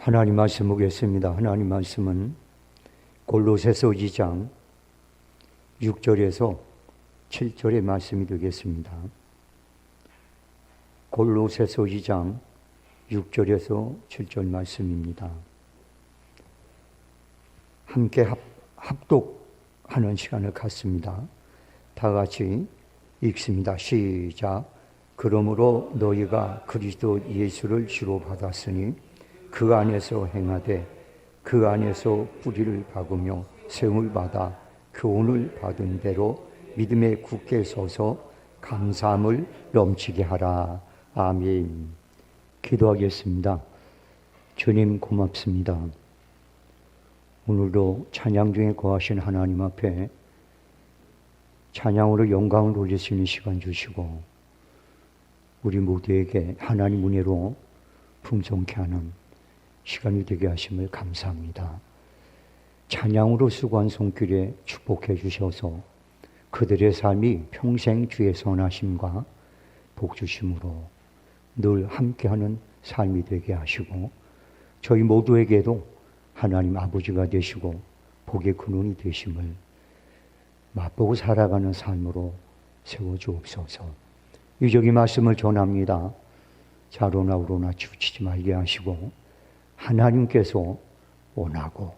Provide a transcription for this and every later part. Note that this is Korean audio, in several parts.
하나님 말씀 보겠습니다. 하나님 말씀은 골로새서 2장 6절에서 7절의 말씀이 되겠습니다. 골로새서 2장 6절에서 7절 말씀입니다. 함께 합독하는 시간을 갖습니다. 다 같이 읽습니다. 시작. 그러므로 너희가 그리스도 예수를 주로 받았으니 그 안에서 행하되 그 안에서 뿌리를 박으며 세움을 받아 교훈을 받은 대로 믿음에 굳게 서서 감사함을 넘치게 하라. 아멘. 기도하겠습니다. 주님 고맙습니다. 오늘도 찬양 중에 거하신 하나님 앞에 찬양으로 영광을 돌릴 수 있는 시간 주시고 우리 모두에게 하나님 은혜로 풍성케 하는 시간이 되게 하심을 감사합니다. 찬양으로 수고한 손길에 축복해 주셔서 그들의 삶이 평생 주의 선하심과 복주심으로 늘 함께하는 삶이 되게 하시고 저희 모두에게도 하나님 아버지가 되시고 복의 근원이 되심을 맛보고 살아가는 삶으로 세워주옵소서. 이적인 말씀을 전합니다. 좌로나 우로나 치우치지 말게 하시고 하나님께서 원하고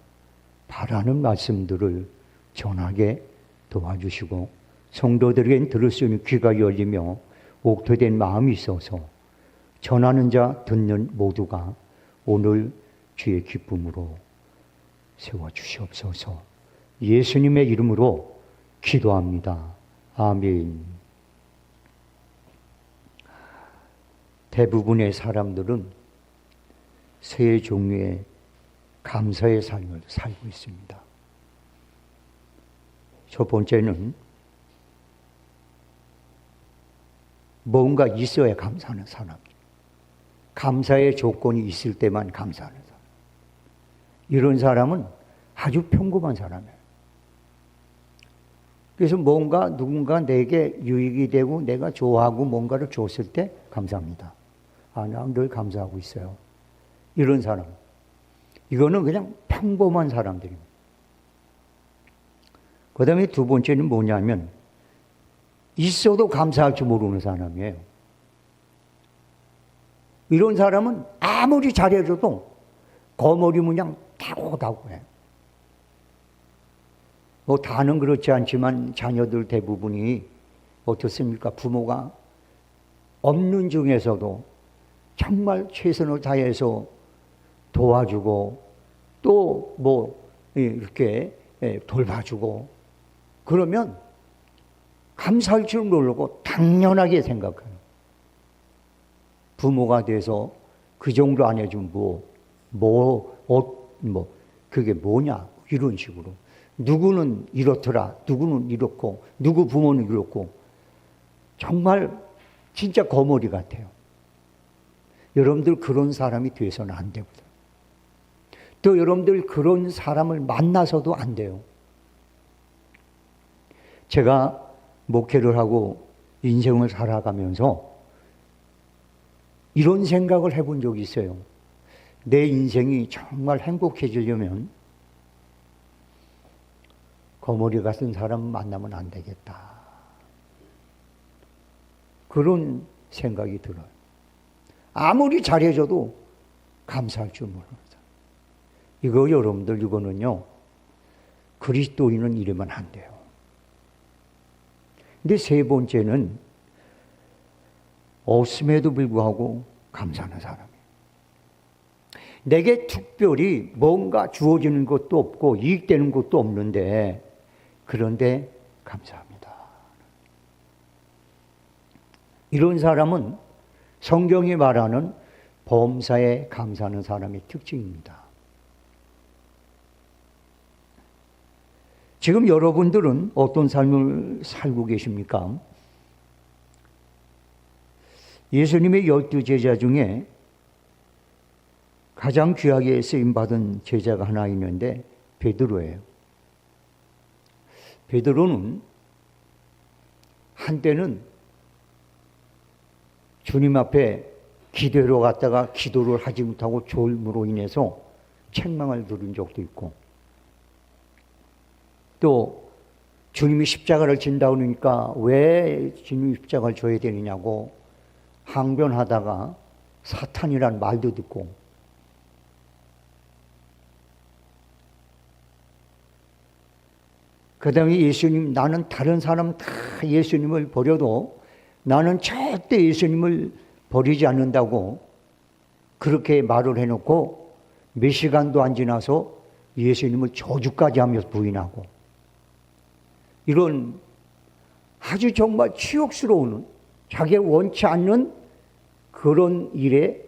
바라는 말씀들을 전하게 도와주시고 성도들에겐 들을 수 있는 귀가 열리며 옥토된 마음이 있어서 전하는 자 듣는 모두가 오늘 주의 기쁨으로 세워주시옵소서. 예수님의 이름으로 기도합니다. 아멘. 대부분의 사람들은 세 종류의 감사의 삶을 살고 있습니다. 첫 번째는 뭔가 있어야 감사하는 사람. 감사의 조건이 있을 때만 감사하는 사람. 이런 사람은 아주 평범한 사람이에요. 그래서 뭔가 누군가 내게 유익이 되고 내가 좋아하고 뭔가를 줬을 때 감사합니다. 아, 나 늘 감사하고 있어요. 이런 사람. 이거는 그냥 평범한 사람들입니다. 그 다음에 두 번째는 뭐냐면 있어도 감사할 줄 모르는 사람이에요. 이런 사람은 아무리 잘해줘도 거머리 문양 타고다고 해요. 뭐 다는 그렇지 않지만 자녀들 대부분이 어떻습니까? 부모가 없는 중에서도 정말 최선을 다해서 도와주고 또 뭐 이렇게 돌봐주고 그러면 감사할 줄 모르고 당연하게 생각해요. 부모가 돼서 그 정도 안 해주면 그게 뭐냐 이런 식으로 누구는 이렇더라 누구는 이렇고 누구 부모는 이렇고 정말 진짜 거머리 같아요. 여러분들 그런 사람이 돼서는 안 되거든요. 또 여러분들 그런 사람을 만나서도 안 돼요. 제가 목회를 하고 인생을 살아가면서 이런 생각을 해본 적이 있어요. 내 인생이 정말 행복해지려면 거머리 같은 사람 만나면 안 되겠다. 그런 생각이 들어요. 아무리 잘해줘도 감사할 줄 모릅니다. 이거 여러분들 이거는요. 그리스도인은 이러면 안 돼요. 근데 세 번째는 없음에도 불구하고 감사하는 사람이에요. 내게 특별히 뭔가 주어지는 것도 없고 이익되는 것도 없는데 그런데 감사합니다. 이런 사람은 성경이 말하는 범사에 감사하는 사람의 특징입니다. 지금 여러분들은 어떤 삶을 살고 계십니까? 예수님의 12 제자 중에 가장 귀하게 쓰임받은 제자가 하나 있는데 베드로예요. 베드로는 한때는 주님 앞에 기도로 갔다가 기도를 하지 못하고 졸음으로 인해서 책망을 들은 적도 있고, 또 주님이 십자가를 진다고 그러니까 왜 주님이 십자가를 져야 되느냐고 항변하다가 사탄이란 말도 듣고, 그 다음에 예수님, 나는 다른 사람 다 예수님을 버려도 나는 절대 예수님을 버리지 않는다고 그렇게 말을 해놓고 몇 시간도 안 지나서 예수님을 저주까지 하면서 부인하고, 이런 아주 정말 치욕스러운, 자기가 원치 않는 그런 일에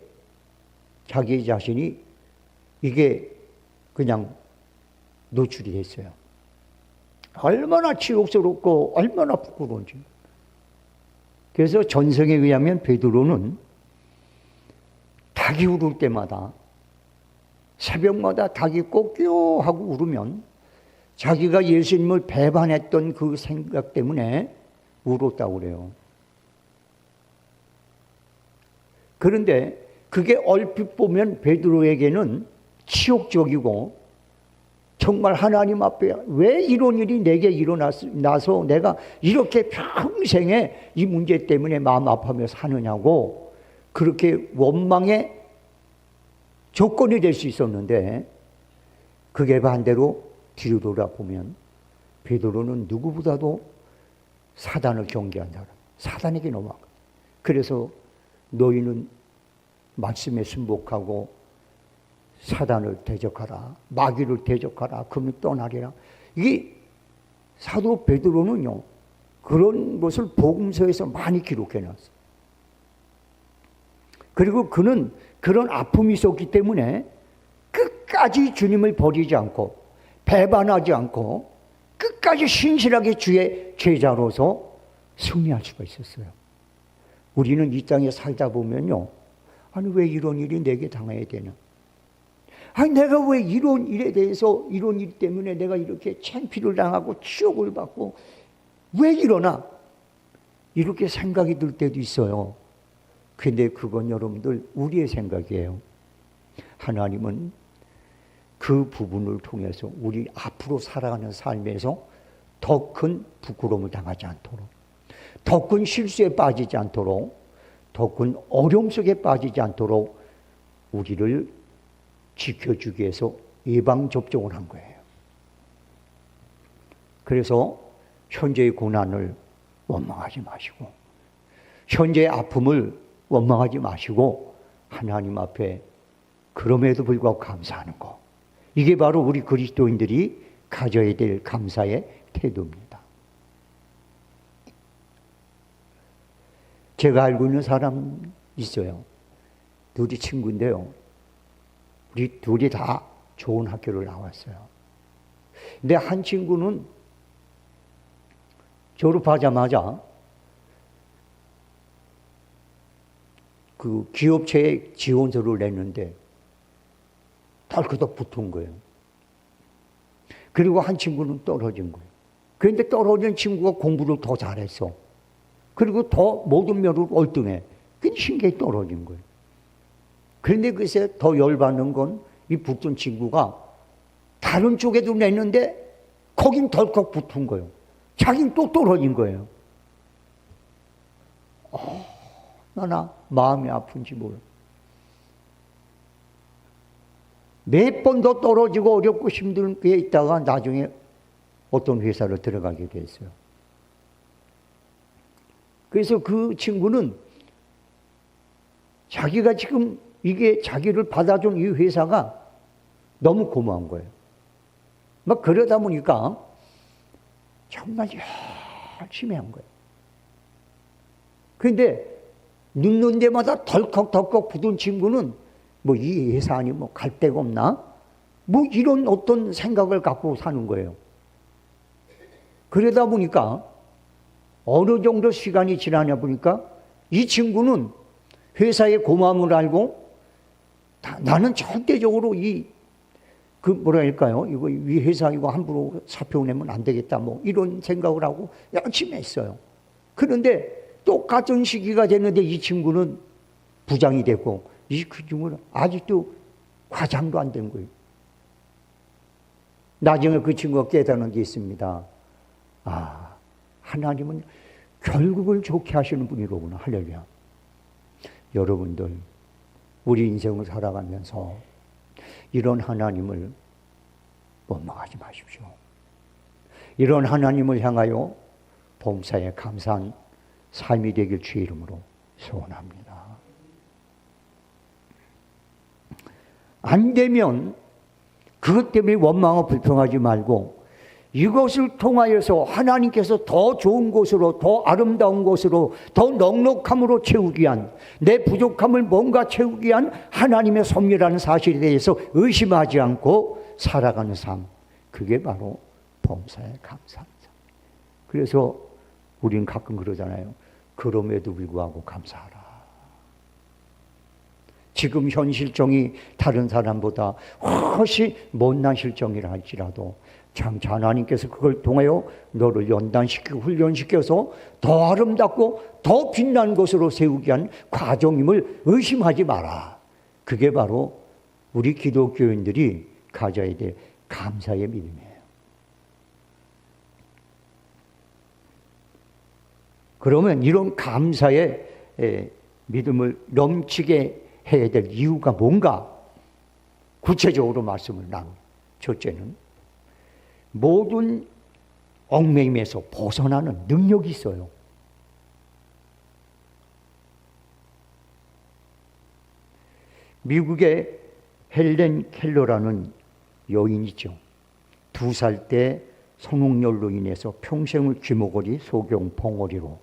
자기 자신이 이게 그냥 노출이 됐어요. 얼마나 치욕스럽고 얼마나 부끄러운지. 그래서 전성에 의하면 베드로는 닭이 울을 때마다, 새벽마다 닭이 꼬끼요 하고 울으면 자기가 예수님을 배반했던 그 생각 때문에 울었다고 그래요. 그런데 그게 얼핏 보면 베드로에게는 치욕적이고, 정말 하나님 앞에 왜 이런 일이 내게 일어나서 내가 이렇게 평생에 이 문제 때문에 마음 아파하며 사느냐고 그렇게 원망의 조건이 될 수 있었는데, 그게 반대로 뒤로 돌아보면 베드로는 누구보다도 사단을 경계한 사람, 사단에게 넘어가. 그래서 너희는 말씀에 순복하고 사단을 대적하라, 마귀를 대적하라, 그러면 떠나리라. 이게 사도 베드로는요, 그런 것을 복음서에서 많이 기록해놨어요. 그리고 그는 그런 아픔이 있었기 때문에 끝까지 주님을 버리지 않고 배반하지 않고 끝까지 신실하게 주의 제자로서 승리할 수가 있었어요. 우리는 이 땅에 살다 보면요, 아니 왜 이런 일이 내게 당해야 되냐, 아니 내가 왜 이런 일에 대해서, 이런 일 때문에 내가 이렇게 창피를 당하고 치욕을 받고 왜 이러나, 이렇게 생각이 들 때도 있어요. 근데 그건 여러분들 우리의 생각이에요. 하나님은 그 부분을 통해서 우리 앞으로 살아가는 삶에서 더 큰 부끄러움을 당하지 않도록, 더 큰 실수에 빠지지 않도록, 더 큰 어려움 속에 빠지지 않도록 우리를 지켜주기 위해서 예방접종을 한 거예요. 그래서 현재의 고난을 원망하지 마시고, 현재의 아픔을 원망하지 마시고, 하나님 앞에 그럼에도 불구하고 감사하는 거, 이게 바로 우리 그리스도인들이 가져야 될 감사의 태도입니다. 제가 알고 있는 사람 있어요. 둘이 친구인데요, 우리 둘이 다 좋은 학교를 나왔어요. 근데 한 친구는 졸업하자마자 그 기업체에 지원서를 냈는데 덜커덕 붙은 거예요. 그리고 한 친구는 떨어진 거예요. 그런데 떨어진 친구가 공부를 더 잘했어. 그리고 더 모든 면으로 얼등해. 그게 신기하게 떨어진 거예요. 그런데 글쎄 더 열받는 건 이 붙은 친구가 다른 쪽에도 냈는데 거긴 덜컥 붙은 거예요. 자긴 또 떨어진 거예요. 나나 마음이 아픈지 몰라. 몇 번 더 떨어지고 어렵고 힘든 게 있다가 나중에 어떤 회사를 들어가게 됐어요. 그래서 그 친구는 자기가 지금 이게 자기를 받아준 이 회사가 너무 고마운 거예요. 막 그러다 보니까 정말 열심히 한 거예요. 그런데 눕는 데마다 덜컥덜컥 붙은 친구는 뭐 이 회사 아니 뭐 갈 데가 없나? 뭐 이런 어떤 생각을 갖고 사는 거예요. 그러다 보니까 어느 정도 시간이 지나냐 보니까 이 친구는 회사의 고마움을 알고 나는 절대적으로 뭐라 할까요? 이 회사 이거 함부로 사표 내면 안 되겠다. 뭐 이런 생각을 하고 열심히 했어요. 그런데 똑같은 시기가 됐는데 이 친구는 부장이 됐고, 그 중은 아직도 과장도 안 된 거예요. 나중에 그 친구가 깨달은 게 있습니다. 아, 하나님은 결국을 좋게 하시는 분이로구나. 할렐루야. 여러분들, 우리 인생을 살아가면서 이런 하나님을 원망하지 마십시오. 이런 하나님을 향하여 범사에 감사한 삶이 되길 주의 이름으로 소원합니다. 안 되면 그것 때문에 원망하고 불평하지 말고 이것을 통하여서 하나님께서 더 좋은 곳으로, 더 아름다운 곳으로, 더 넉넉함으로 채우기 위한, 내 부족함을 뭔가 채우기 위한 하나님의 섭리라는 사실에 대해서 의심하지 않고 살아가는 삶, 그게 바로 범사에 감사한 삶. 그래서 우리는 가끔 그러잖아요. 그럼에도 불구하고 감사하라. 지금 현 실정이 다른 사람보다 훨씬 못난 실정이라 할지라도 참 하나님께서 그걸 통하여 너를 연단시키고 훈련시켜서 더 아름답고 더 빛난 곳으로 세우기 위한 과정임을 의심하지 마라. 그게 바로 우리 기독교인들이 가져야 될 감사의 믿음이에요. 그러면 이런 감사의 믿음을 넘치게 해야 될 이유가 뭔가 구체적으로 말씀을 나누고, 첫째는 모든 얽매임에서 벗어나는 능력이 있어요. 미국의 헬렌 켈러라는 여인이죠. 2살 때 성홍열로 인해서 평생을 쥐목걸이, 소경, 봉어리로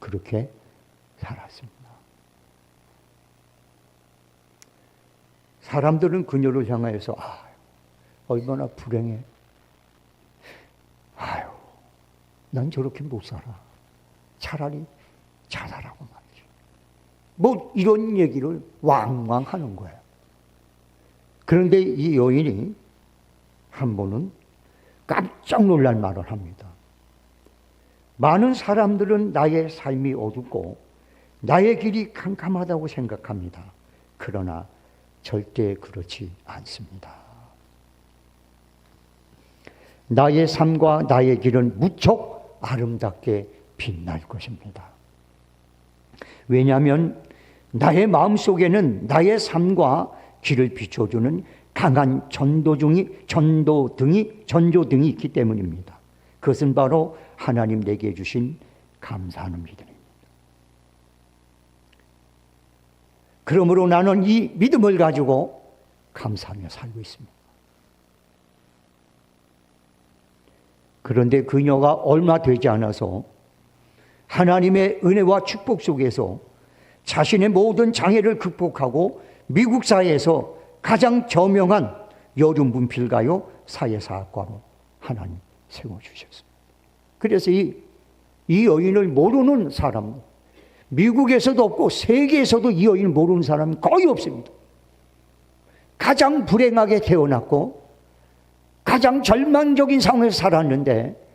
그렇게 살았습니다. 사람들은 그녀를 향하여서 얼마나 불행해. 난 저렇게 못 살아. 차라리 자살하고 말이지. 뭐 이런 얘기를 왕왕 하는 거예요. 그런데 이 여인이 한 번은 깜짝 놀랄 말을 합니다. 많은 사람들은 나의 삶이 어둡고 나의 길이 캄캄하다고 생각합니다. 그러나 절대 그렇지 않습니다. 나의 삶과 나의 길은 무척 아름답게 빛날 것입니다. 왜냐하면 나의 마음속에는 나의 삶과 길을 비춰주는 강한 전조등이 있기 때문입니다. 그것은 바로 하나님 내게 주신 감사하는 믿음입니다. 그러므로 나는 이 믿음을 가지고 감사하며 살고 있습니다. 그런데 그녀가 얼마 되지 않아서 하나님의 은혜와 축복 속에서 자신의 모든 장애를 극복하고 미국 사회에서 가장 저명한 여름 분필가요 사회사학과로 하나님 세워주셨습니다. 그래서 이 여인을 모르는 사람, 미국에서도 없고 세계에서도 이 여인을 모르는 사람이 거의 없습니다. 가장 불행하게 태어났고 가장 절망적인 상황에서 살았는데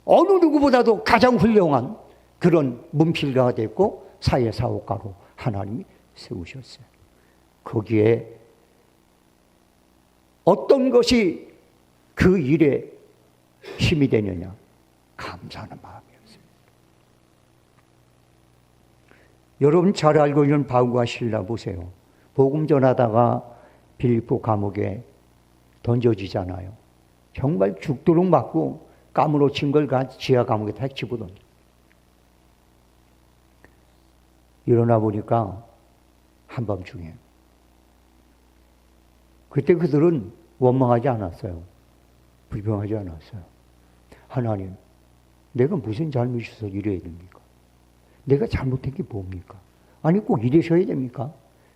어느 누구보다도 가장 훌륭한 그런 문필가가 됐고 사회사업가로 하나님이 세우셨어요. 거기에 어떤 것이 그 일에 힘이 되느냐? 감사하는 마음이었습니다. 여러분 잘 알고 있는 바울과 실라 보세요. 복음 전하다가 빌립보 감옥에 던져지잖아요. 정말 죽도록 맞고 까무러친 걸 지하 감옥에 다 집어던져. 일어나 보니까 한밤중에. 그때 그들은 원망하지 않았어요. 불평하지 않았어요. 하나님, 내가 무슨 잘못이 있어서 이래야 됩니까? 내가 잘못한 게 뭡니까? 아니 꼭 이러셔야 됩니까?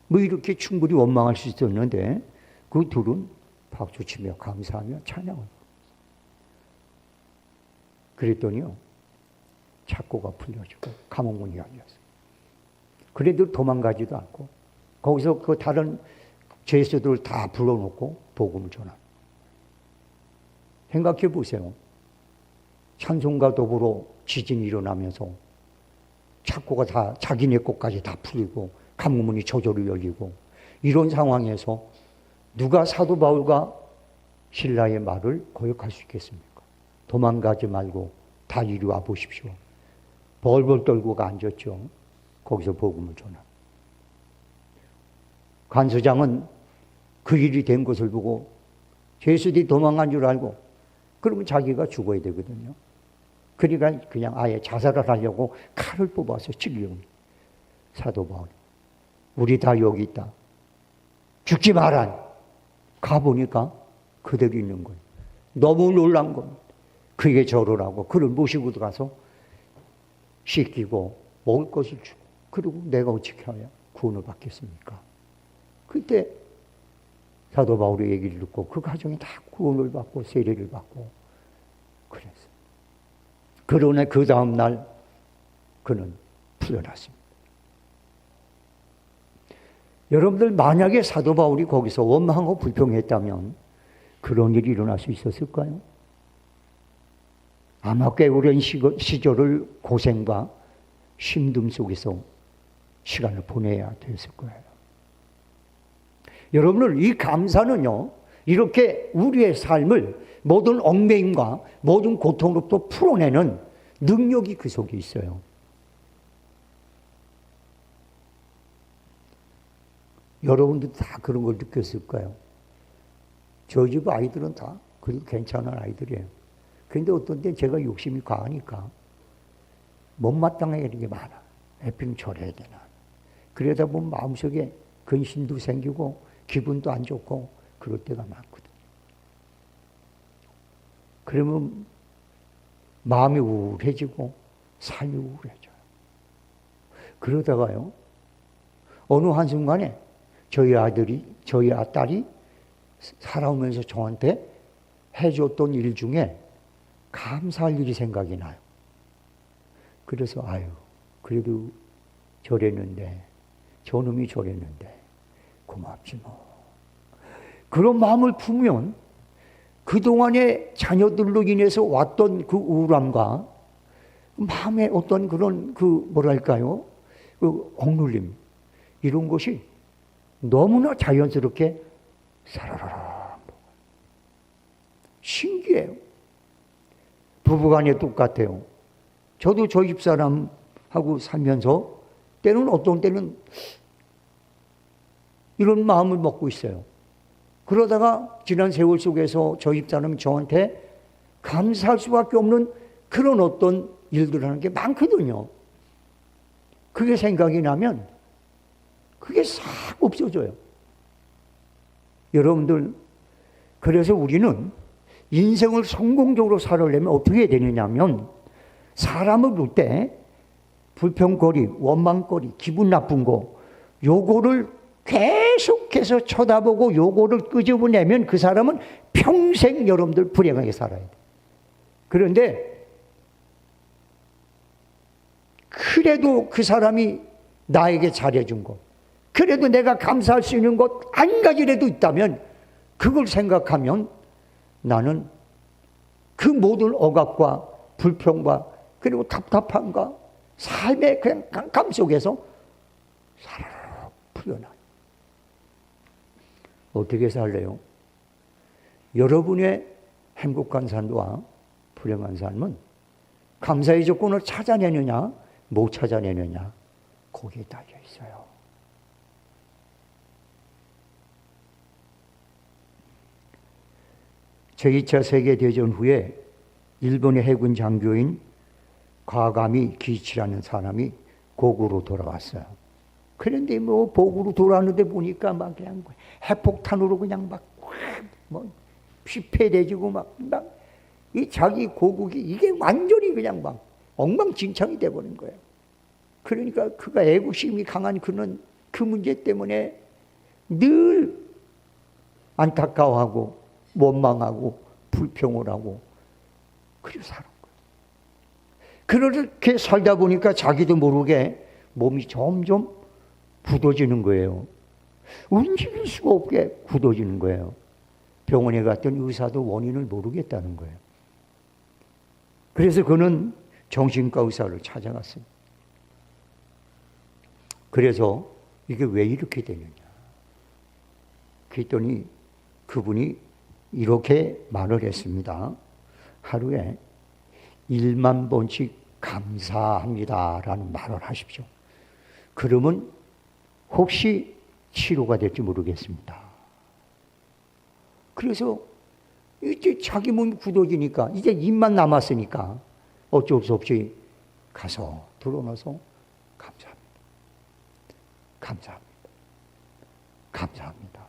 뭐 이렇게 충분히 원망할 수 있었는데 그 둘은 박수치며 감사하며 찬양을. 그랬더니요, 착고가 풀려지고 감옥문이 열렸어요. 그래도 도망가지도 않고 거기서 그 다른 죄수들을 다 불러놓고 복음을 전합니다. 생각해 보세요. 찬송과 더불어 지진이 일어나면서 착고가 다 자기네 것까지 다 풀리고 감문이 저절로 열리고 이런 상황에서 누가 사도 바울과 실라의 말을 거역할 수 있겠습니까? 도망가지 말고 다 이리 와 보십시오. 벌벌 떨고가 앉았죠. 거기서 복음을 전하. 간수장은 그 일이 된 것을 보고 죄수들이 도망간 줄 알고 그러면 자기가 죽어야 되거든요. 그러니까 그냥 아예 자살을 하려고 칼을 뽑아서 찔려요. 사도 바울이. 우리 다 여기 있다. 죽지 마라. 가보니까 그대로 있는 거예요. 너무 놀란 겁니다. 그게 절을 하고 그를 모시고 들어가서 씻기고 먹을 것을 주고 그리고 내가 어떻게 해야 구원을 받겠습니까? 그때 사도 바울의 얘기를 듣고 그 가정이 다 구원을 받고 세례를 받고 그랬어요. 그러나 그 다음날 그는 풀려났습니다. 여러분들 만약에 사도 바울이 거기서 원망하고 불평했다면 그런 일이 일어날 수 있었을까요? 아마 꽤 오랜 시절을 고생과 힘듦 속에서 시간을 보내야 됐을 거예요. 여러분들 이 감사는요, 이렇게 우리의 삶을 모든 얽매임과 모든 고통으로부터 풀어내는 능력이 그 속에 있어요. 여러분들 다 그런 걸 느꼈을까요? 저희 집 아이들은 다 그래도 괜찮은 아이들이에요. 그런데 어떤 때는 제가 욕심이 과하니까 못마땅하게 이렇게 많아. 애필 절해야 되나. 그러다 보면 마음속에 근심도 생기고 기분도 안 좋고 그럴 때가 많거든요. 그러면 마음이 우울해지고 삶이 우울해져요. 그러다가요, 어느 한순간에 저희 딸이 살아오면서 저한테 해줬던 일 중에 감사할 일이 생각이 나요. 그래서 그래도 저랬는데 저놈이 저랬는데 고맙지 뭐. 그런 마음을 품으면 그동안의 자녀들로 인해서 왔던 그 우울함과 마음의 어떤 그런 뭐랄까요? 그 억눌림 이런 것이 너무나 자연스럽게 사라라라 신기해요. 부부간에 똑같아요. 저도 저희 집사람하고 살면서 어떤 때는 이런 마음을 먹고 있어요. 그러다가 지난 세월 속에서 저희 집사람이 저한테 감사할 수밖에 없는 그런 어떤 일들을 하는 게 많거든요. 그게 생각이 나면 그게 싹 없어져요. 여러분들, 그래서 우리는 인생을 성공적으로 살아내려면 어떻게 해야 되느냐면 사람을 볼 때 불평거리, 원망거리, 기분 나쁜 거 요거를 계속해서 쳐다보고 요거를 끄집어내면 그 사람은 평생 여러분들 불행하게 살아야 돼요. 그런데 그래도 그 사람이 나에게 잘해준 것, 그래도 내가 감사할 수 있는 것 한 가지라도 있다면 그걸 생각하면 나는 그 모든 억압과 불평과 그리고 답답함과 삶의 그냥 깜깜 속에서 사르르 풀려나요. 어떻게 살래요? 여러분의 행복한 삶과 불행한 삶은 감사의 조건을 찾아내느냐 못 찾아내느냐 거기에 달려 있어요. 제2차 세계대전 후에 일본의 해군 장교인 과가미 기치라는 사람이 고국으로 돌아왔어요. 그런데 뭐 고국으로 돌아왔는데 보니까 막 그냥 핵폭탄으로 그냥 막 피폐해지고 막 이 자기 고국이 이게 완전히 그냥 막 엉망진창이 돼버린 거예요. 그러니까 그가 애국심이 강한 그는 그 문제 때문에 늘 안타까워하고 원망하고 불평을 하고 그리고 사는 거예요. 그렇게 살다 보니까 자기도 모르게 몸이 점점 굳어지는 거예요. 움직일 수가 없게 굳어지는 거예요. 병원에 갔더니 의사도 원인을 모르겠다는 거예요. 그래서 그는 정신과 의사를 찾아갔어요. 그래서 이게 왜 이렇게 되느냐. 그랬더니 그분이 이렇게 말을 했습니다. 하루에 1만 번씩 감사합니다라는 말을 하십시오. 그러면 혹시 치료가 될지 모르겠습니다. 그래서 이제 자기 몸이 굳어지니까 이제 입만 남았으니까 어쩔 수 없이 가서 드러나서 감사합니다. 감사합니다. 감사합니다.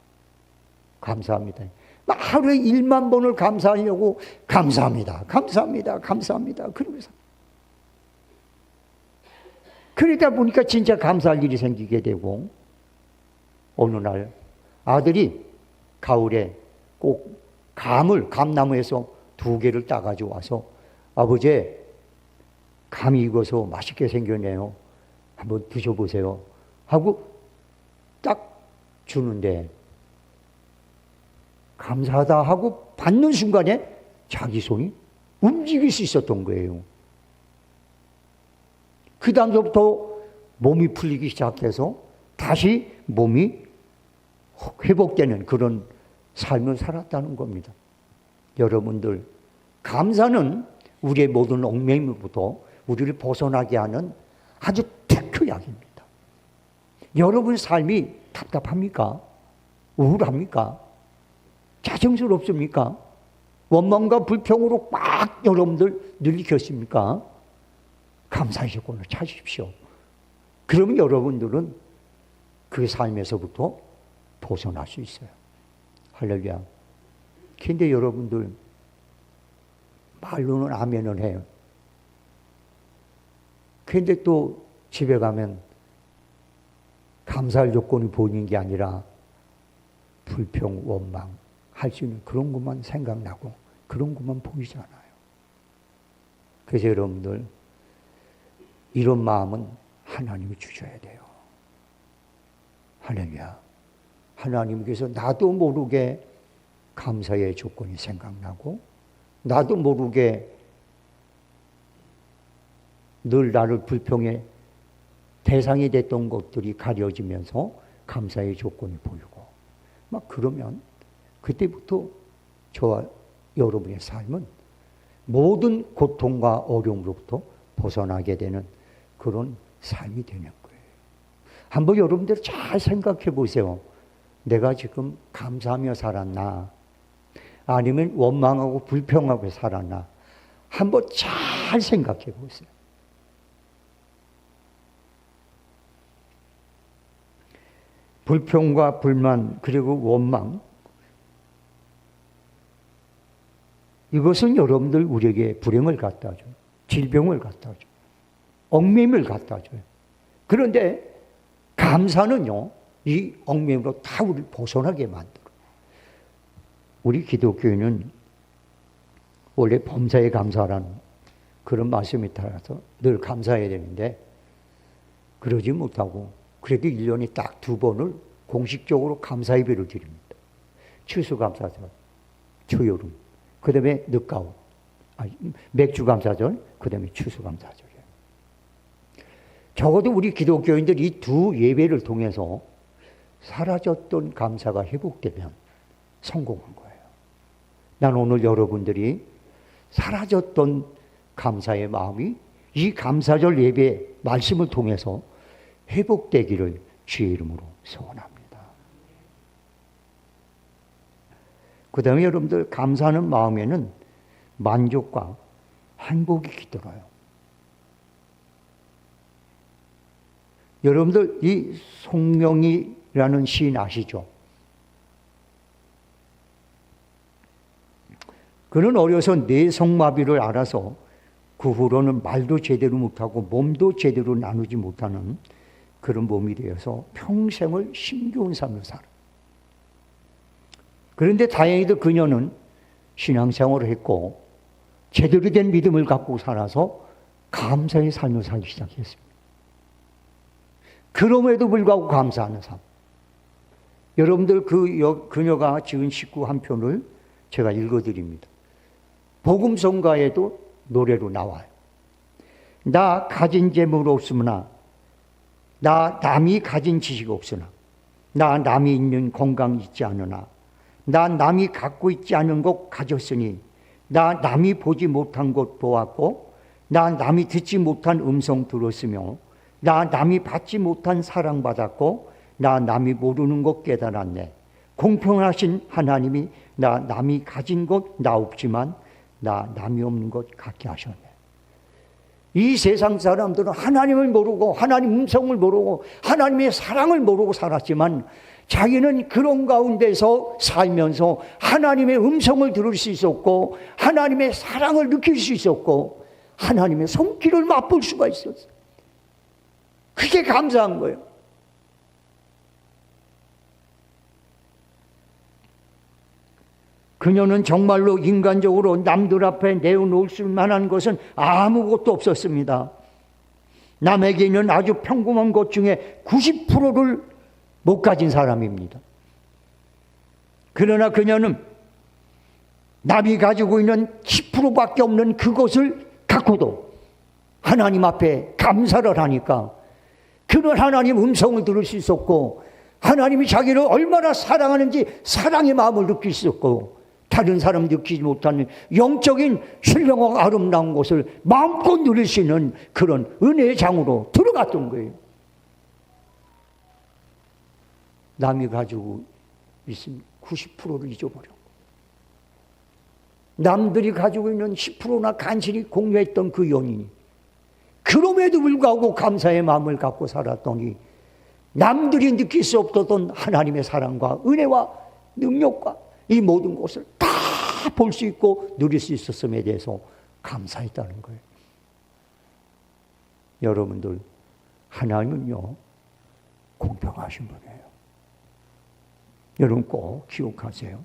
감사합니다. 하루에 1만 번을 감사하려고 감사합니다. 감사합니다. 감사합니다. 그러면서 그러다 보니까 진짜 감사할 일이 생기게 되고 어느 날 아들이 가을에 꼭 감나무에서 2개를 따가지고 와서 아버지 감이 익어서 맛있게 생겼네요. 한번 드셔보세요. 하고 딱 주는데 감사하다 하고 받는 순간에 자기 손이 움직일 수 있었던 거예요. 그 다음부터 몸이 풀리기 시작해서 다시 몸이 회복되는 그런 삶을 살았다는 겁니다. 여러분들, 감사는 우리의 모든 얽매임으로부터 우리를 벗어나게 하는 아주 특효약입니다. 여러분 삶이 답답합니까? 우울합니까? 자정스럽습니까? 원망과 불평으로 꽉 여러분들 눌리셨습니까? 감사의 조건을 찾으십시오. 그러면 여러분들은 그 삶에서부터 벗어날 수 있어요. 할렐루야. 근데 여러분들 말로는 아멘을 해요. 근데 또 집에 가면 감사할 조건이 보이는 게 아니라 불평, 원망 할 수 있는 그런 것만 생각나고 그런 것만 보이잖아요. 그래서 여러분들 이런 마음은 하나님이 주셔야 돼요. 할렐루야. 하나님께서 나도 모르게 감사의 조건이 생각나고 나도 모르게 늘 나를 불평의 대상이 됐던 것들이 가려지면서 감사의 조건이 보이고 막 그러면 그때부터 저와 여러분의 삶은 모든 고통과 어려움으로부터 벗어나게 되는 그런 삶이 되는 거예요. 한번 여러분들 잘 생각해 보세요. 내가 지금 감사하며 살았나? 아니면 원망하고 불평하고 살았나? 한번 잘 생각해 보세요. 불평과 불만 그리고 원망 이것은 여러분들 우리에게 불행을 갖다 줘요. 질병을 갖다 줘요. 얽매임을 갖다 줘요. 그런데 감사는요. 이 얽매임으로 다 우리를 벗어나게 만들어요. 우리 기독교인은 원래 범사에 감사라는 그런 말씀이 따라서 늘 감사해야 되는데 그러지 못하고 그래도 1년에 딱 2번을 공식적으로 감사 예배를 드립니다. 추수감사절, 초여름, 그 다음에 늦가을, 맥주감사절, 그 다음에 추수감사절이에요. 적어도 우리 기독교인들 이 2 예배를 통해서 사라졌던 감사가 회복되면 성공한 거예요. 난 오늘 여러분들이 사라졌던 감사의 마음이 이 감사절 예배 말씀을 통해서 회복되기를 주의 이름으로 소원합니다. 그 다음에 여러분들 감사하는 마음에는 만족과 행복이 깃들어요. 여러분들 이 송명이라는 시인 아시죠? 그는 어려서 뇌성마비를 알아서 그 후로는 말도 제대로 못하고 몸도 제대로 나누지 못하는 그런 몸이 되어서 평생을 힘겨운 삶을 살아. 그런데 다행히도 그녀는 신앙생활을 했고 제대로 된 믿음을 갖고 살아서 감사의 삶을 살기 시작했습니다. 그럼에도 불구하고 감사하는 삶. 여러분들 그녀가 지은 시구 한 편을 제가 읽어드립니다. 복음성가에도 노래로 나와요. 나 가진 재물 없으므나 나 남이 가진 지식 없으나, 나 남이 있는 건강 있지 않으나, 나 남이 갖고 있지 않은 것 가졌으니, 나 남이 보지 못한 것 보았고, 나 남이 듣지 못한 음성 들었으며, 나 남이 받지 못한 사랑 받았고, 나 남이 모르는 것 깨달았네. 공평하신 하나님이 나 남이 가진 것 나 없지만 나 남이 없는 것 갖게 하셨네. 이 세상 사람들은 하나님을 모르고 하나님 음성을 모르고 하나님의 사랑을 모르고 살았지만, 자기는 그런 가운데서 살면서 하나님의 음성을 들을 수 있었고 하나님의 사랑을 느낄 수 있었고 하나님의 손길을 맛볼 수가 있었어요. 그게 감사한 거예요. 그녀는 정말로 인간적으로 남들 앞에 내어놓을 수 만한 것은 아무것도 없었습니다. 남에게 있는 아주 평범한 것 중에 90%를 못 가진 사람입니다. 그러나 그녀는 남이 가지고 있는 10%밖에 없는 그것을 갖고도 하나님 앞에 감사를 하니까 그는 하나님 음성을 들을 수 있었고 하나님이 자기를 얼마나 사랑하는지 사랑의 마음을 느낄 수 있었고 다른 사람 느끼지 못하는 영적인 신령하고 아름다운 것을 마음껏 누릴 수 있는 그런 은혜의 장으로 들어갔던 거예요. 남이 가지고 있으면 90%를 잊어버려. 남들이 가지고 있는 10%나 간신히 공유했던 그 연인이 그럼에도 불구하고 감사의 마음을 갖고 살았더니 남들이 느낄 수 없었던 하나님의 사랑과 은혜와 능력과 이 모든 것을 다 볼 수 있고 누릴 수 있었음에 대해서 감사했다는 거예요. 여러분들, 하나님은요 공평하신 분이에요. 여러분 꼭 기억하세요.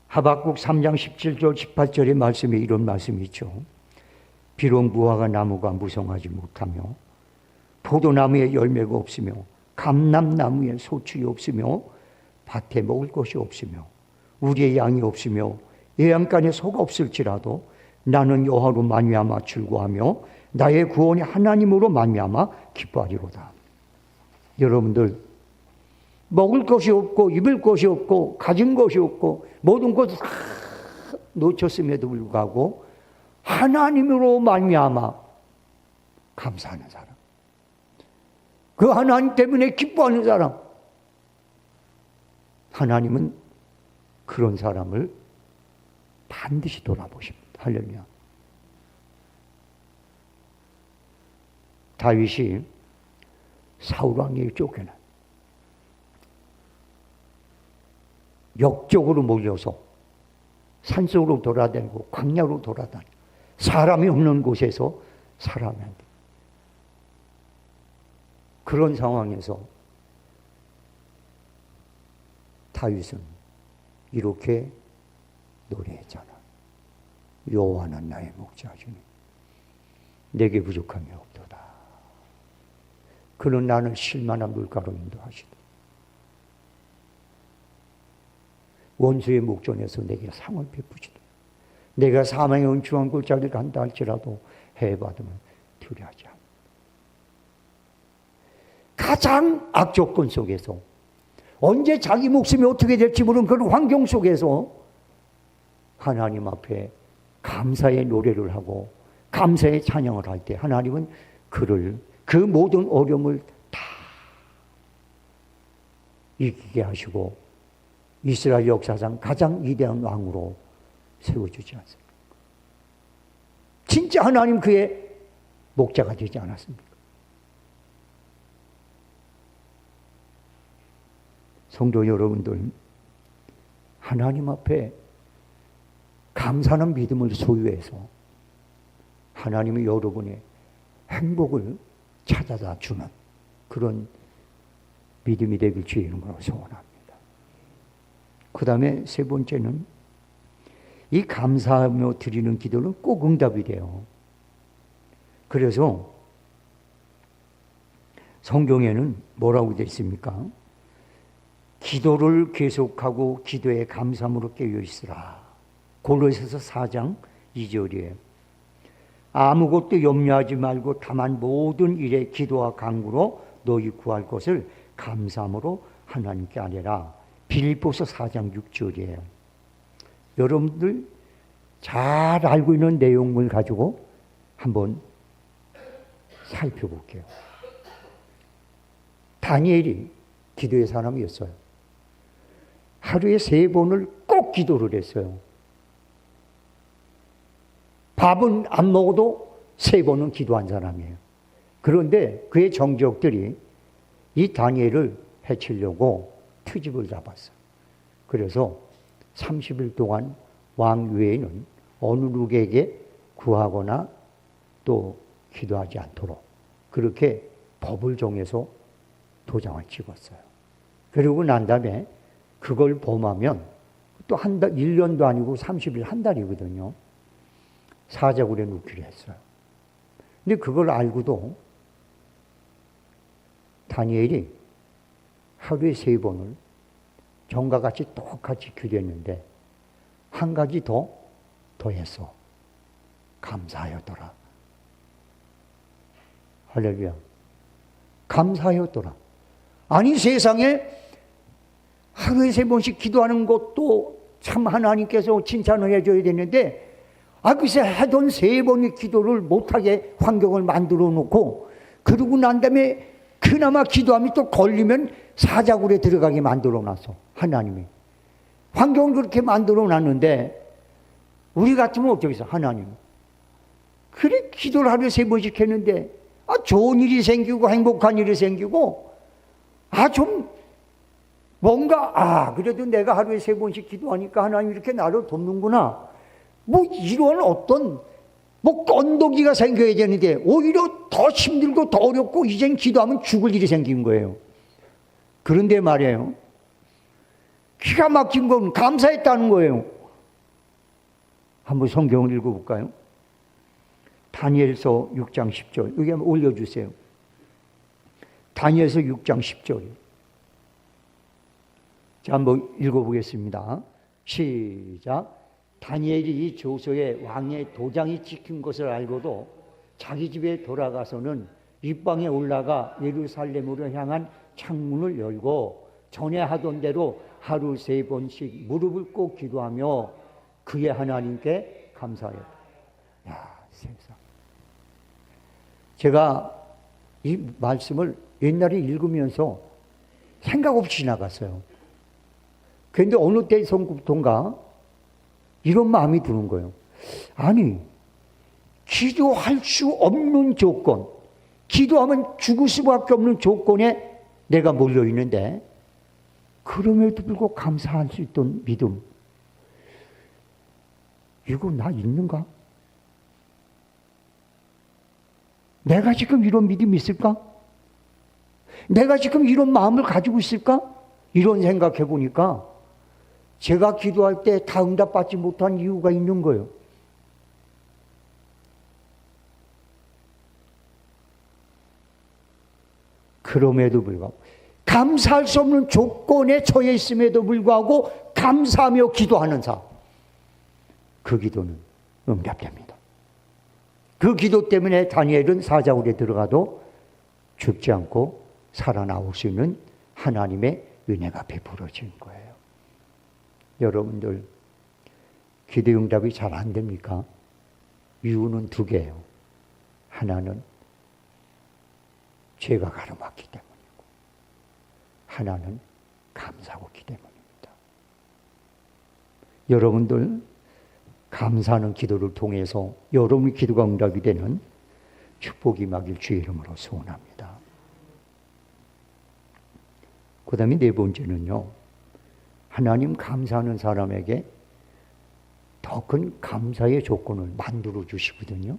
하박국 3장 17절 18절의 말씀에 이런 말씀이 있죠. 비록 무화과 나무가 무성하지 못하며 포도나무에 열매가 없으며 감람나무에 소출이 없으며 밭에 먹을 것이 없으며 우리의 양이 없으며 예양간에 소가 없을지라도 나는 여호와로 말미암아 즐거워하며 나의 구원이 하나님으로 말미암아 기뻐하리로다. 여러분들, 먹을 것이 없고 입을 것이 없고 가진 것이 없고 모든 것을 다 놓쳤음에도 불구하고 하나님으로 말미암아 감사하는 사람, 그 하나님 때문에 기뻐하는 사람, 하나님은 그런 사람을 반드시 돌아보십니다. 할렐루야. 다윗이 사울 왕에게 쫓겨나 역적으로 몰려서 산속으로 돌아다니고 광야로 돌아다니고 사람이 없는 곳에서 살아야 돼. 그런 상황에서 다윗은 이렇게 노래했잖아. 여호와는 나의 목자시니 내게 부족함이 없도다. 그는 나를 실만한 물가로 인도하시다. 원수의 목전에서 내게 상을 베푸시다. 내가 사망의 은추한 골짜기를 간다 할지라도 해받으면 두려워하지 않는다. 가장 악조건 속에서 언제 자기 목숨이 어떻게 될지 모르는 그런 환경 속에서 하나님 앞에 감사의 노래를 하고 감사의 찬양을 할 때 하나님은 그를 그 모든 어려움을 다 이기게 하시고 이스라엘 역사상 가장 위대한 왕으로 세워주지 않습니까? 진짜 하나님 그의 목자가 되지 않았습니까? 성도 여러분들, 하나님 앞에 감사하는 믿음을 소유해서 하나님이 여러분의 행복을 찾아다 주는 그런 믿음이 되길 주의 이름으로 소원합니다. 그 다음에 세 번째는 이 감사하며 드리는 기도는 꼭 응답이 돼요. 그래서 성경에는 뭐라고 되어 있습니까? 기도를 계속하고 기도에 감사함으로 깨어 있으라. 골로새서 4장 2절이에요. 아무것도 염려하지 말고 다만 모든 일에 기도와 간구로 너희 구할 것을 감사함으로 하나님께 아뢰라. 빌립보서 4장 6절이에요. 여러분들 잘 알고 있는 내용을 가지고 한번 살펴볼게요. 다니엘이 기도의 사람이었어요. 하루에 3번을 꼭 기도를 했어요. 밥은 안 먹어도 3번은 기도한 사람이에요. 그런데 그의 정적들이 이 다니엘을 해치려고 트집을 잡았어요. 그래서 30일 동안 왕 외에는 어느 누구에게 구하거나 또 기도하지 않도록 그렇게 법을 정해서 도장을 찍었어요. 그리고 난 다음에 그걸 범하면 또 한 달, 1년도 아니고 30일, 한 달이거든요. 사자굴에 넣기로 했어요. 근데 그걸 알고도 다니엘이 하루에 3번을 전과 같이 똑같이 기도했는데 한 가지 더 했어. 감사하였더라. 할렐루야. 감사하였더라. 아니 세상에 하루에 3번씩 기도하는 것도 참 하나님께서 칭찬을 해줘야 되는데 글쎄 하던 3번의 기도를 못하게 환경을 만들어 놓고 그러고 난 다음에 그나마 기도함이 또 걸리면 사자굴에 들어가게 만들어 놨어. 하나님이. 환경을 그렇게 만들어 놨는데 우리 같으면 어쩌겠어. 하나님. 그래 기도를 하루에 3번씩 했는데 좋은 일이 생기고 행복한 일이 생기고 좀 뭔가 그래도 내가 하루에 3번씩 기도하니까 하나님 이렇게 나를 돕는구나. 이런 어떤 건더기가 생겨야 되는데 오히려 더 힘들고 더 어렵고 이젠 기도하면 죽을 일이 생긴 거예요. 그런데 말이에요. 기가 막힌 건 감사했다는 거예요. 한번 성경을 읽어볼까요? 다니엘서 6장 10절 여기 한번 올려주세요. 다니엘서 6장 10절 자 한번 읽어보겠습니다. 시작. 다니엘이 이 조서에 왕의 도장이 찍힌 것을 알고도 자기 집에 돌아가서는 입방에 올라가 예루살렘으로 향한 창문을 열고 전에 하던 대로 하루 3번씩 무릎을 꿇고 기도하며 그의 하나님께 감사하였다. 세상. 제가 이 말씀을 옛날에 읽으면서 생각 없이 지나갔어요. 그런데 어느 때서부터인가 이런 마음이 드는 거예요. 아니, 기도할 수 없는 조건, 기도하면 죽을 수밖에 없는 조건에 내가 몰려 있는데 그럼에도 불구하고 감사할 수 있던 믿음. 이거 나 있는가? 내가 지금 이런 믿음이 있을까? 내가 지금 이런 마음을 가지고 있을까? 이런 생각해 보니까 제가 기도할 때 다 응답받지 못한 이유가 있는 거예요. 그럼에도 불구하고 감사할 수 없는 조건에 처해 있음에도 불구하고 감사하며 기도하는 삶. 그 기도는 응답됩니다. 그 기도 때문에 다니엘은 사자굴에 들어가도 죽지 않고 살아나올 수 있는 하나님의 은혜가 베풀어진 거예요. 여러분들 기도 응답이 잘 안 됩니까? 이유는 2개예요. 하나는 죄가 가로막기 때문이고 하나는 감사가 없기 때문입니다. 여러분들 감사하는 기도를 통해서 여러분의 기도가 응답이 되는 축복이 임하길 주의 이름으로 소원합니다. 그 다음에 4번째는요. 하나님 감사하는 사람에게 더 큰 감사의 조건을 만들어 주시거든요.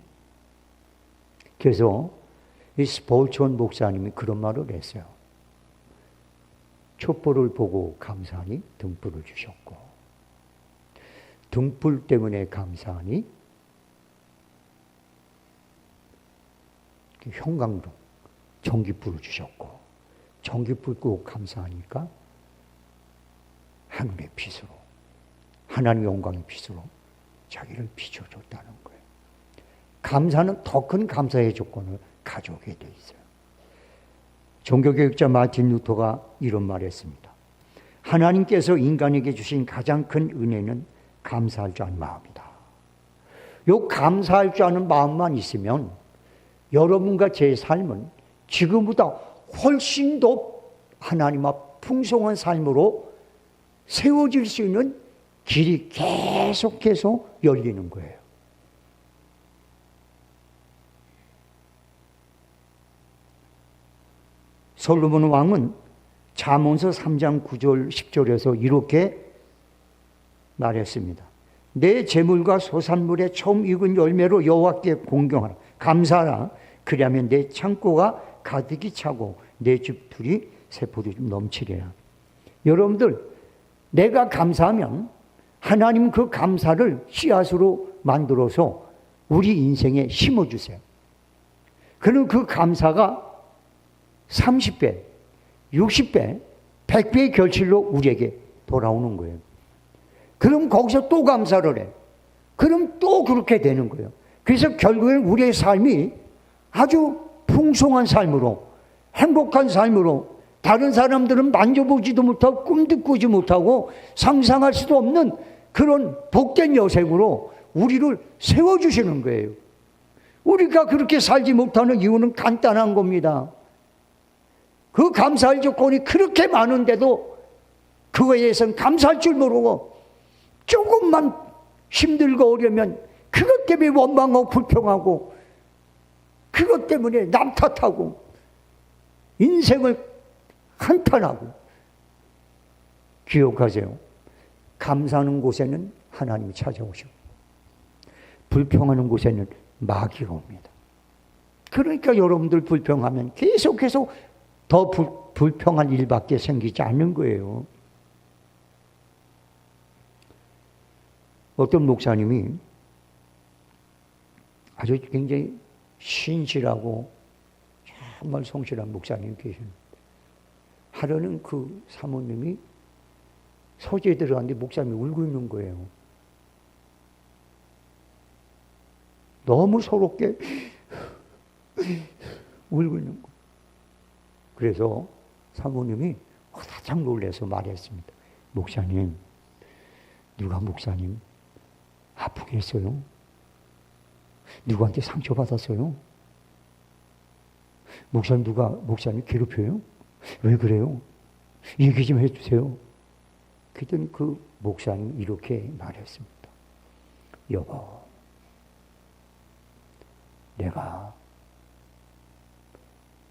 그래서 이 스폴천 목사님이 그런 말을 했어요. 촛불을 보고 감사하니 등불을 주셨고 등불 때문에 감사하니 형광등, 전기불을 주셨고 전기불 끄고 감사하니까 하늘의 빛으로 하나님 영광의 빛으로 자기를 비춰줬다는 거예요. 감사는 더 큰 감사의 조건을 가져오게 돼 있어요. 종교개혁자 마틴 루터가 이런 말을 했습니다. 하나님께서 인간에게 주신 가장 큰 은혜는 감사할 줄 아는 마음이다. 요 감사할 줄 아는 마음만 있으면 여러분과 제 삶은 지금보다 훨씬 더 하나님 앞 풍성한 삶으로 세워질 수 있는 길이 계속해서 열리는 거예요. 솔로몬 왕은 잠언서 3장 9절 10절에서 이렇게 말했습니다. 내 재물과 소산물의 처음 익은 열매로 여호와께 공경하라. 감사하라. 그리하면 내 창고가 가득히 차고 내 집들이 세포도 좀 넘치리라. 여러분들, 내가 감사하면 하나님 그 감사를 씨앗으로 만들어서 우리 인생에 심어주세요. 그럼 그 감사가 30배, 60배, 100배의 결실로 우리에게 돌아오는 거예요. 그럼 거기서 또 감사를 해. 그럼 또 그렇게 되는 거예요. 그래서 결국에는 우리의 삶이 아주 풍성한 삶으로, 행복한 삶으로, 다른 사람들은 만져보지도 못하고 꿈도 꾸지 못하고 상상할 수도 없는 그런 복된 여생으로 우리를 세워주시는 거예요. 우리가 그렇게 살지 못하는 이유는 간단한 겁니다. 그 감사할 조건이 그렇게 많은데도 그거에 대해서는 감사할 줄 모르고 조금만 힘들고 어려면 그것 때문에 원망하고 불평하고 그것 때문에 남 탓하고 인생을 한탄하고. 기억하세요. 감사하는 곳에는 하나님이 찾아오시고 불평하는 곳에는 마귀가 옵니다. 그러니까 여러분들 불평하면 계속해서 더 불평할 일밖에 생기지 않는 거예요. 어떤 목사님이 아주 굉장히 신실하고 정말 성실한 목사님이 계십니다. 하루는 그 사모님이 서재에 들어갔는데 목사님이 울고 있는 거예요. 너무 서럽게 울고 있는 거예요. 그래서 사모님이 화들짝 놀라서 말했습니다. 목사님, 누가 목사님 아프게 했어요? 누구한테 상처받았어요? 목사님 누가 목사님 괴롭혀요? 왜 그래요? 얘기 좀 해주세요. 그랬더니 그 목사님이 이렇게 말했습니다. 여보, 내가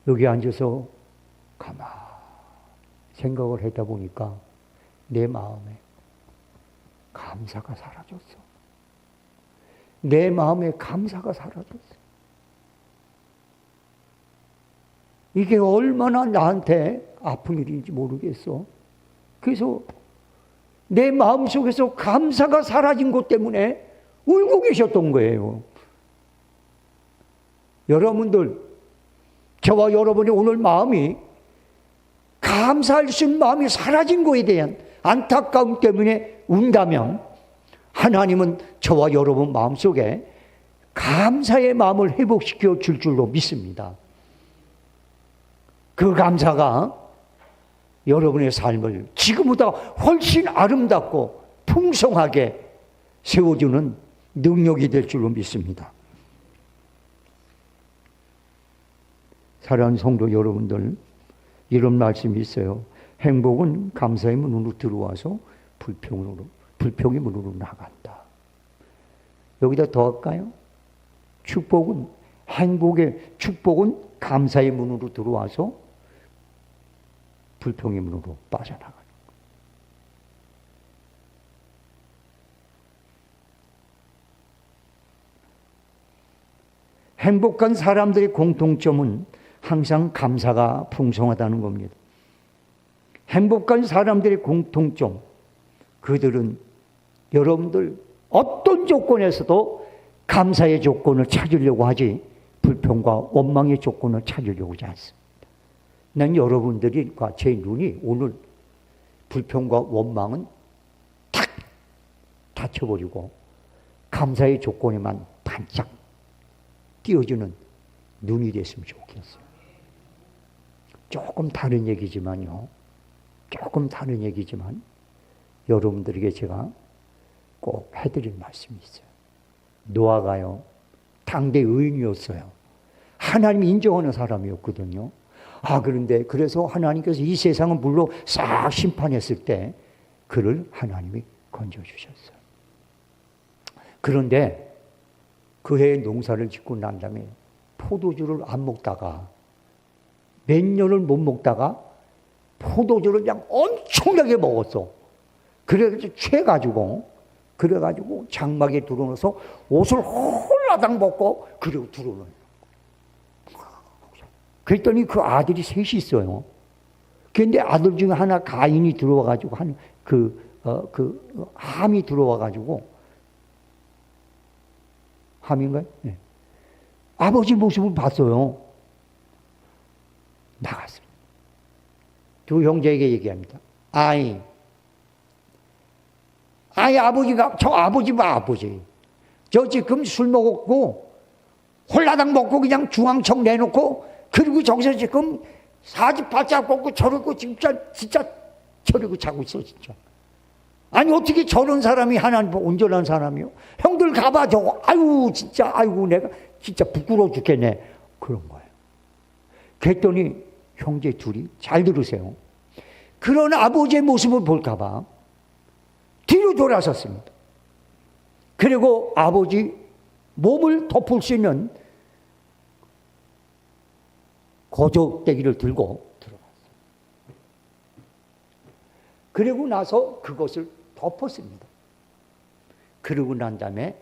여기 앉아서 가만히 생각을 하다 보니까 내 마음에 감사가 사라졌어. 내 마음에 감사가 사라졌어. 이게 얼마나 나한테 아픈 일인지 모르겠어. 그래서 내 마음속에서 감사가 사라진 것 때문에 울고 계셨던 거예요. 여러분들, 저와 여러분의 오늘 마음이 감사할 수 있는 마음이 사라진 것에 대한 안타까움 때문에 운다면 하나님은 저와 여러분 마음속에 감사의 마음을 회복시켜 줄 줄로 믿습니다. 그 감사가 여러분의 삶을 지금보다 훨씬 아름답고 풍성하게 세워주는 능력이 될 줄로 믿습니다. 사랑하는 성도 여러분들, 이런 말씀이 있어요. 행복은 감사의 문으로 들어와서 불평의 문으로 나간다. 여기다 더 할까요? 축복은 감사의 문으로 들어와서 불평의 문으로 빠져나가는 거예요. 행복한 사람들의 공통점은 항상 감사가 풍성하다는 겁니다. 행복한 사람들의 공통점, 그들은 여러분들 어떤 조건에서도 감사의 조건을 찾으려고 하지 불평과 원망의 조건을 찾으려고 하지 않습니다. 난 여러분들과 제 눈이 오늘 불평과 원망은 탁 닫혀버리고 감사의 조건에만 반짝 띄워주는 눈이 됐으면 좋겠어요. 조금 다른 얘기지만요. 조금 다른 얘기지만 여러분들에게 제가 꼭 해드릴 말씀이 있어요. 노아가요, 당대 의인이었어요. 하나님이 인정하는 사람이었거든요. 그런데 그래서 하나님께서 이 세상은 물로 싹 심판했을 때 그를 하나님이 건져주셨어요. 그런데 그 해에 농사를 짓고 난 다음에 포도주를 안 먹다가 몇 년을 못 먹다가 포도주를 그냥 엄청나게 먹었어. 그래가지고 그래가지고 장막에 들어넣어서 옷을 홀라당 벗고 그리고 들어넣어요. 그랬더니 그 아들이 셋이 있어요. 그런데 아들 중에 하나 가인이 들어와가지고 함이 들어와가지고 함인가요? 네. 아버지 모습을 봤어요. 나갔어요. 두 형제에게 얘기합니다. 아버지가, 저 아버지 봐, 아버지. 저 지금 술 먹었고, 홀라당 먹고 그냥 중앙청 내놓고, 그리고 저기서 지금 사지팔자 꽂고 저러고 진짜 저러고 자고 있어, 진짜. 아니, 어떻게 저런 사람이 하나님 온전한 사람이요? 형들 가봐, 저거. 아이고, 내가 진짜 부끄러워 죽겠네. 그런 거예요. 그랬더니 형제 둘이, 잘 들으세요. 그런 아버지의 모습을 볼까봐 뒤로 돌아섰습니다. 그리고 아버지 몸을 덮을 수 있는 고적대기를 들고 들어갔어요. 그리고 나서 그것을 덮었습니다. 그러고 난 다음에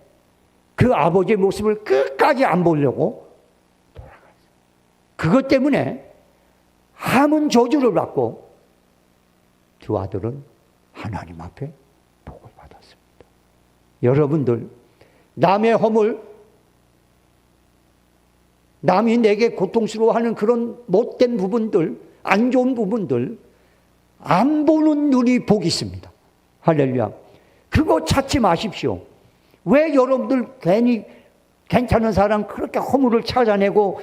그 아버지의 모습을 끝까지 안 보려고 돌아갔어요. 그것 때문에 함은 저주를 받고 두 아들은 하나님 앞에 복을 받았습니다. 여러분들, 남의 허물, 남이 내게 고통스러워하는 그런 못된 부분들, 안 좋은 부분들, 안 보는 눈이 복이 있습니다. 할렐루야. 그거 찾지 마십시오. 왜 여러분들 괜히 괜찮은 사람 그렇게 허물을 찾아내고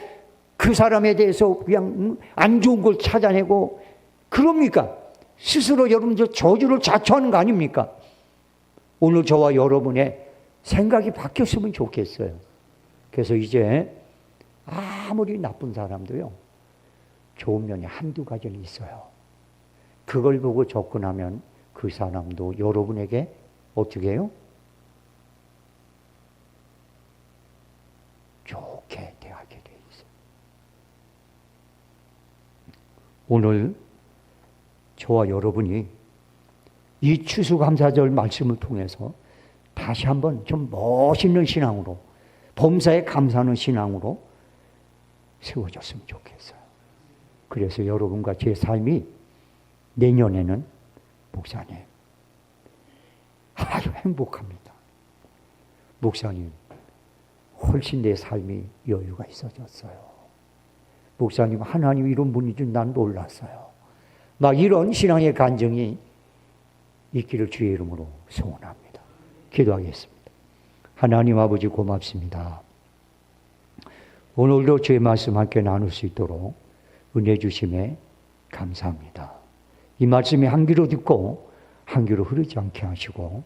그 사람에 대해서 그냥 안 좋은 걸 찾아내고 그럽니까? 스스로 여러분들 저주를 자초하는 거 아닙니까? 오늘 저와 여러분의 생각이 바뀌었으면 좋겠어요. 그래서 이제 아무리 나쁜 사람도요, 좋은 면이 한두 가지는 있어요. 그걸 보고 접근하면 그 사람도 여러분에게 어떻게 해요? 좋게 대하게 돼 있어요. 오늘 저와 여러분이 이 추수감사절 말씀을 통해서 다시 한번 좀 멋있는 신앙으로, 범사에 감사하는 신앙으로 세워졌으면 좋겠어요. 그래서 여러분과 제 삶이 내년에는 목사님 아주 행복합니다. 목사님 훨씬 내 삶이 여유가 있어졌어요. 목사님 하나님 이런 분인 줄 난 몰랐어요. 막 이런 신앙의 간증이 있기를 주의 이름으로 소원합니다. 기도하겠습니다. 하나님 아버지 고맙습니다. 오늘도 주의 말씀 함께 나눌 수 있도록 은혜 주심에 감사합니다. 이 말씀이 한 귀로 듣고 한 귀로 흐르지 않게 하시고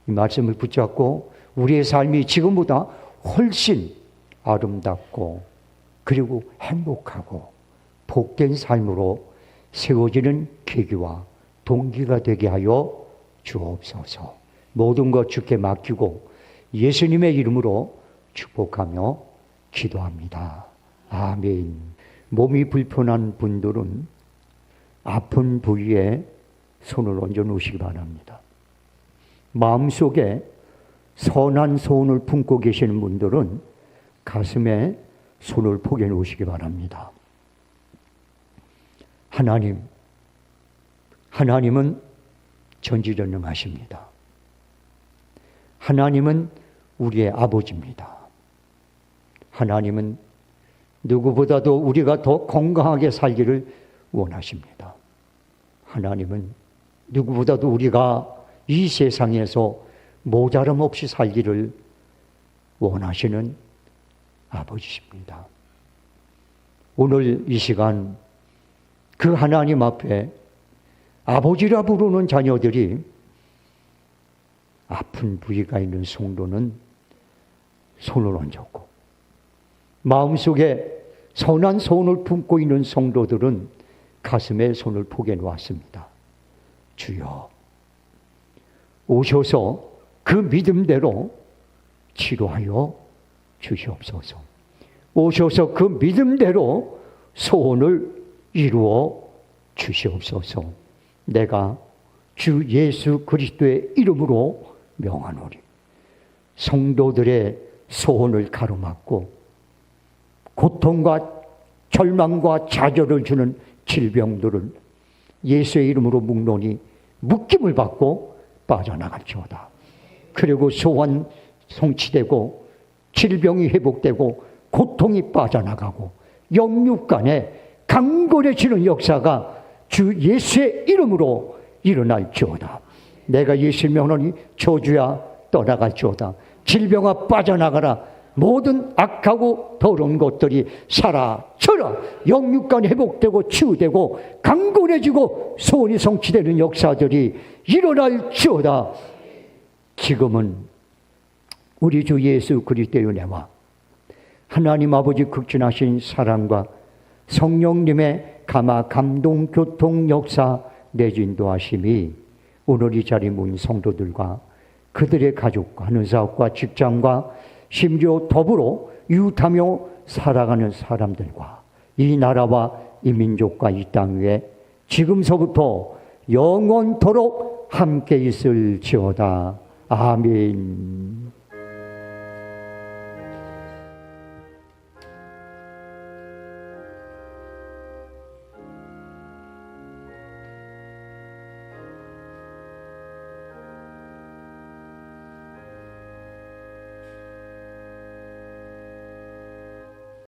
이 말씀을 붙잡고 우리의 삶이 지금보다 훨씬 아름답고 그리고 행복하고 복된 삶으로 세워지는 계기와 동기가 되게 하여 주옵소서. 모든 것 주께 맡기고 예수님의 이름으로 축복하며 기도합니다. 아멘. 몸이 불편한 분들은 아픈 부위에 손을 얹어 놓으시기 바랍니다. 마음속에 선한 소원을 품고 계시는 분들은 가슴에 손을 포개 놓으시기 바랍니다. 하나님은 전지전능하십니다. 하나님은 우리의 아버지입니다. 하나님은 누구보다도 우리가 더 건강하게 살기를 원하십니다. 하나님은 누구보다도 우리가 이 세상에서 모자람 없이 살기를 원하시는 아버지십니다. 오늘 이 시간 그 하나님 앞에 아버지라 부르는 자녀들이 아픈 부위가 있는 성도는 손을 얹었고, 마음속에 선한 소원을 품고 있는 성도들은 가슴에 손을 포개 놓았습니다. 주여, 오셔서 그 믿음대로 치료하여 주시옵소서. 오셔서 그 믿음대로 소원을 이루어 주시옵소서. 내가 주 예수 그리스도의 이름으로 명하노니 성도들의 소원을 가로막고 고통과 절망과 좌절을 주는 질병들을 예수의 이름으로 묵노니 묶임을 받고 빠져나갈지어다. 그리고 소원 성취되고 질병이 회복되고 고통이 빠져나가고 영육간에 강건해지는 역사가 주 예수의 이름으로 일어날지어다. 내가 예수를 명하노니 저주야 떠나갈지어다. 질병아 빠져나가라. 모든 악하고 더러운 것들이 사라져라. 영육간 회복되고 치유되고 강건해지고 소원이 성취되는 역사들이 일어날지어다. 지금은 우리 주 예수 그리스도의 은혜와 하나님 아버지 극진하신 사랑과 성령님의 감동 교통 역사 내진도하심이 오늘 이 자리 모인 성도들과 그들의 가족과 하는 사업과 직장과 심지어 더불어 이웃하며 살아가는 사람들과 이 나라와 이 민족과 이 땅 위에 지금서부터 영원토록 함께 있을지어다. 아멘.